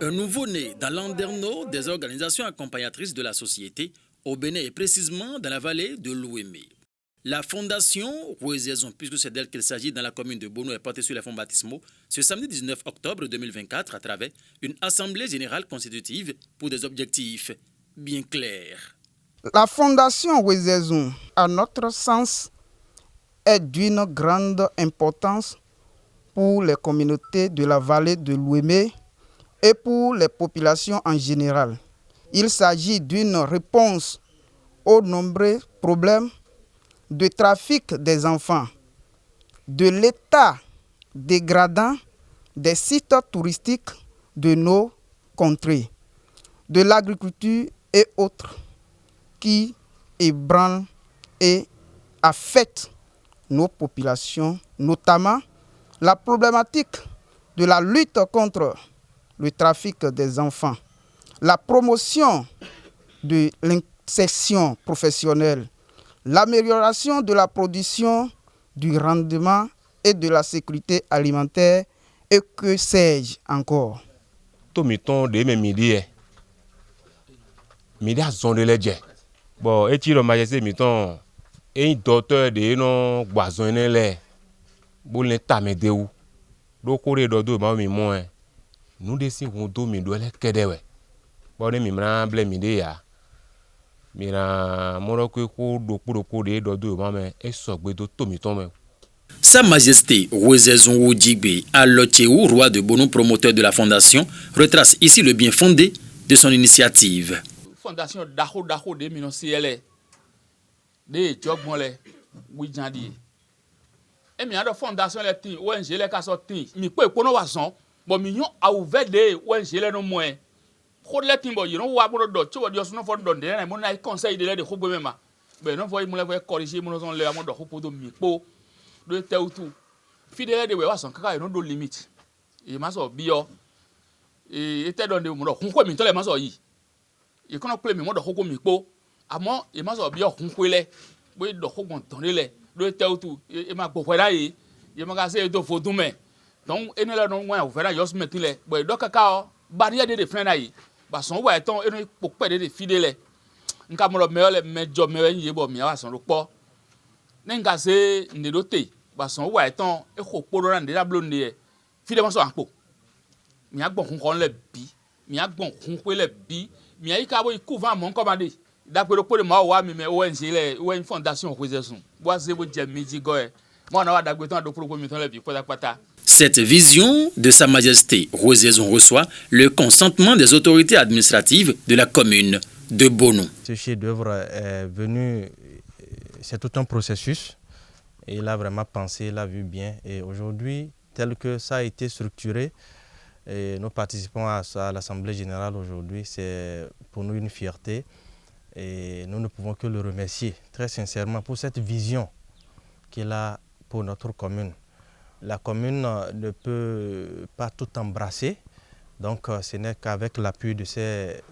Un nouveau-né dans Landerneau des organisations accompagnatrices de la société au Bénin et précisément dans la vallée de l'Ouémé. La fondation Rouéziaison, puisque c'est d'elle qu'il s'agit dans la commune de Bono, est portée sur les fonds baptismaux ce samedi 19 octobre 2024 à travers une assemblée générale constitutive pour des objectifs bien clairs. La fondation Rouéziaison, à notre sens, est d'une grande importance pour les communautés de la vallée de l'Ouémé et pour les populations en général. Il s'agit d'une réponse aux nombreux problèmes de trafic des enfants, de l'état dégradant des sites touristiques de nos contrées, de l'agriculture et autres qui ébranlent et affectent nos populations, notamment la problématique de la lutte contre le trafic des enfants, la promotion de l'insertion professionnelle, l'amélioration de la production, du rendement et de la sécurité alimentaire et que sais-je encore. Tomiton de mes midi a zonde ledje. Bon, et le majesté miton et docteur de non boisonné les boule tamedeu. Do coré do ma mi moins. Nous décidons do mi do le kedewe. Bon, mi mra ble midi ya. Sa Majesté Rouéziaison Oudjigbe Alotchéou, roi de Bono, promoteur de la fondation, retrace ici le bien fondé de son initiative. Fondation Daho de Minosiele, de Jogmole, Ouidjandi. Et bien, la fondation est ONG, les cas sortis, mais quoi, qu'on a son, bon, mignon a ouvert des ONG, les non moins. Kodle timbo you know wa bono do cho dio no for don de na mo na conseil de le de khogbe mema be no voy mo le voy corriger mo son le amo do khopo do mi po do teutu fidele de we wa son kaka no do limit e ma so bio e te don de mo do khunko mi to le ma so yi e kono ple mi mo do khogo mi po amo e ma so bio khunko le bo do khogon ton le do teutu e ma gbo kwera yi e ma ga se do fodu me donc ene le no wa vera just metile bo do kaka barrière de frein yi ba son wa eton eno pope de fidele nka mo me ole mejo me yin bo mi wa son ro po nka se ndedote ba son wa eton e ko poro na nda blo nde fide mo so anpo mi agbon kun kon le bi mi agbon kun pe le bi mi ayi ka bo iku van mo commande da pe ro pe ma wa mi me ONG le ONG fondation Rouéziaison bo se bo je miji go e mo na wa dagbe ton do pro mi ton le bi pata. Cette vision de Sa Majesté Rouéziaison reçoit le consentement des autorités administratives de la commune de Bono. Ce chef-d'œuvre est venu, c'est tout un processus. Et il a vraiment pensé, il a vu bien. Et aujourd'hui, tel que ça a été structuré, et nous participons à l'Assemblée générale aujourd'hui, c'est pour nous une fierté. Et nous ne pouvons que le remercier très sincèrement pour cette vision qu'il a pour notre commune. La commune ne peut pas tout embrasser, donc ce n'est qu'avec l'appui de ces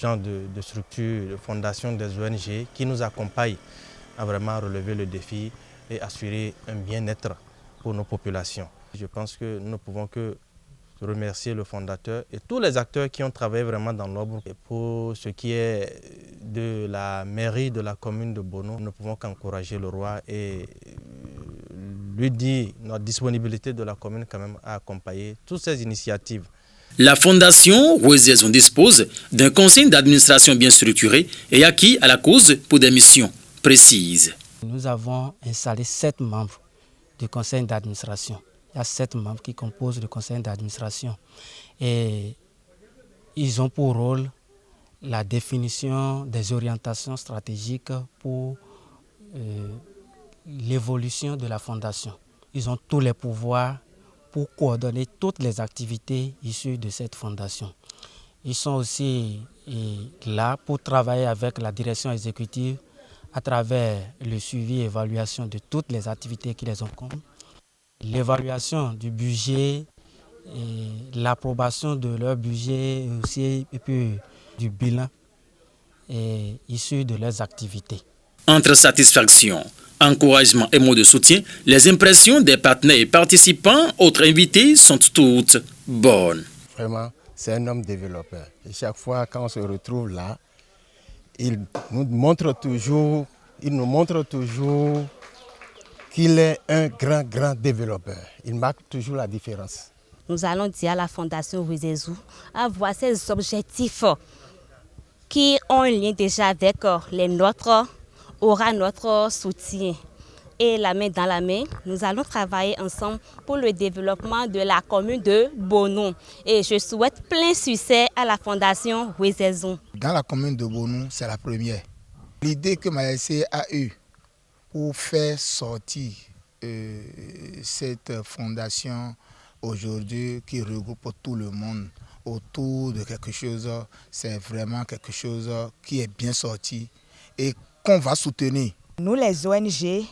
gens de structures, de fondations, des ONG qui nous accompagnent à vraiment relever le défi et assurer un bien-être pour nos populations. Je pense que nous ne pouvons que remercier le fondateur et tous les acteurs qui ont travaillé vraiment dans l'ombre. Et pour ce qui est de la mairie de la commune de Bono, nous ne pouvons qu'encourager le roi et lui dire notre disponibilité de la commune quand même à accompagner toutes ces initiatives. La fondation Rouéziaison dispose d'un conseil d'administration bien structuré et acquis à la cause pour des missions précises. Nous avons installé 7 membres du conseil d'administration. Il y a 7 membres qui composent le conseil d'administration et ils ont pour rôle la définition des orientations stratégiques pour l'évolution de la fondation. Ils ont tous les pouvoirs pour coordonner toutes les activités issues de cette fondation. Ils sont aussi là pour travailler avec la direction exécutive à travers le suivi et évaluation de toutes les activités qui les encombrent, l'évaluation du budget, l'approbation de leur budget aussi, et puis du bilan issu de leurs activités. Entre satisfaction Encouragement et mots de soutien, les impressions des partenaires et participants, autres invités, sont toutes bonnes. Vraiment, c'est un homme développeur. Et chaque fois quand on se retrouve là, il nous montre toujours qu'il est un grand développeur. Il marque toujours la différence. Nous allons dire à la Fondation Wezezou avoir ces objectifs qui ont un lien déjà avec les nôtres, aura notre soutien. Et la main dans la main, nous allons travailler ensemble pour le développement de la commune de Bonou. Et je souhaite plein succès à la Fondation Wezezou. Dans la commune de Bonou, c'est la première. L'idée que Maïssé a eue pour faire sortir cette fondation aujourd'hui qui regroupe tout le monde autour de quelque chose, c'est vraiment quelque chose qui est bien sorti et qu'on va soutenir. Nous les ONG,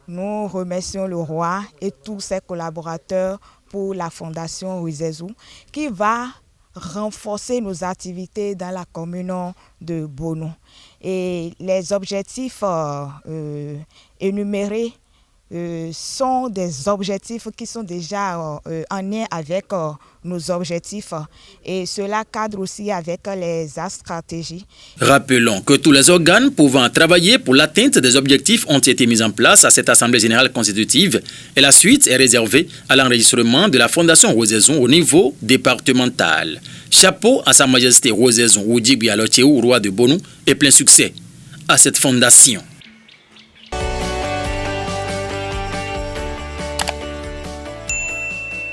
nous remercions le roi et tous ses collaborateurs pour la Fondation Wezezou qui va renforcer nos activités dans la commune de Bonou. Et les objectifs énumérés sont des objectifs qui sont déjà en lien avec nos objectifs et cela cadre aussi avec les stratégies. Rappelons que tous les organes pouvant travailler pour l'atteinte des objectifs ont été mis en place à cette Assemblée générale constitutive et la suite est réservée à l'enregistrement de la Fondation Wezezou au niveau départemental. Chapeau à Sa Majesté Wezezou Oudjigbi Alotchéou, roi de Bonou, et plein succès à cette fondation.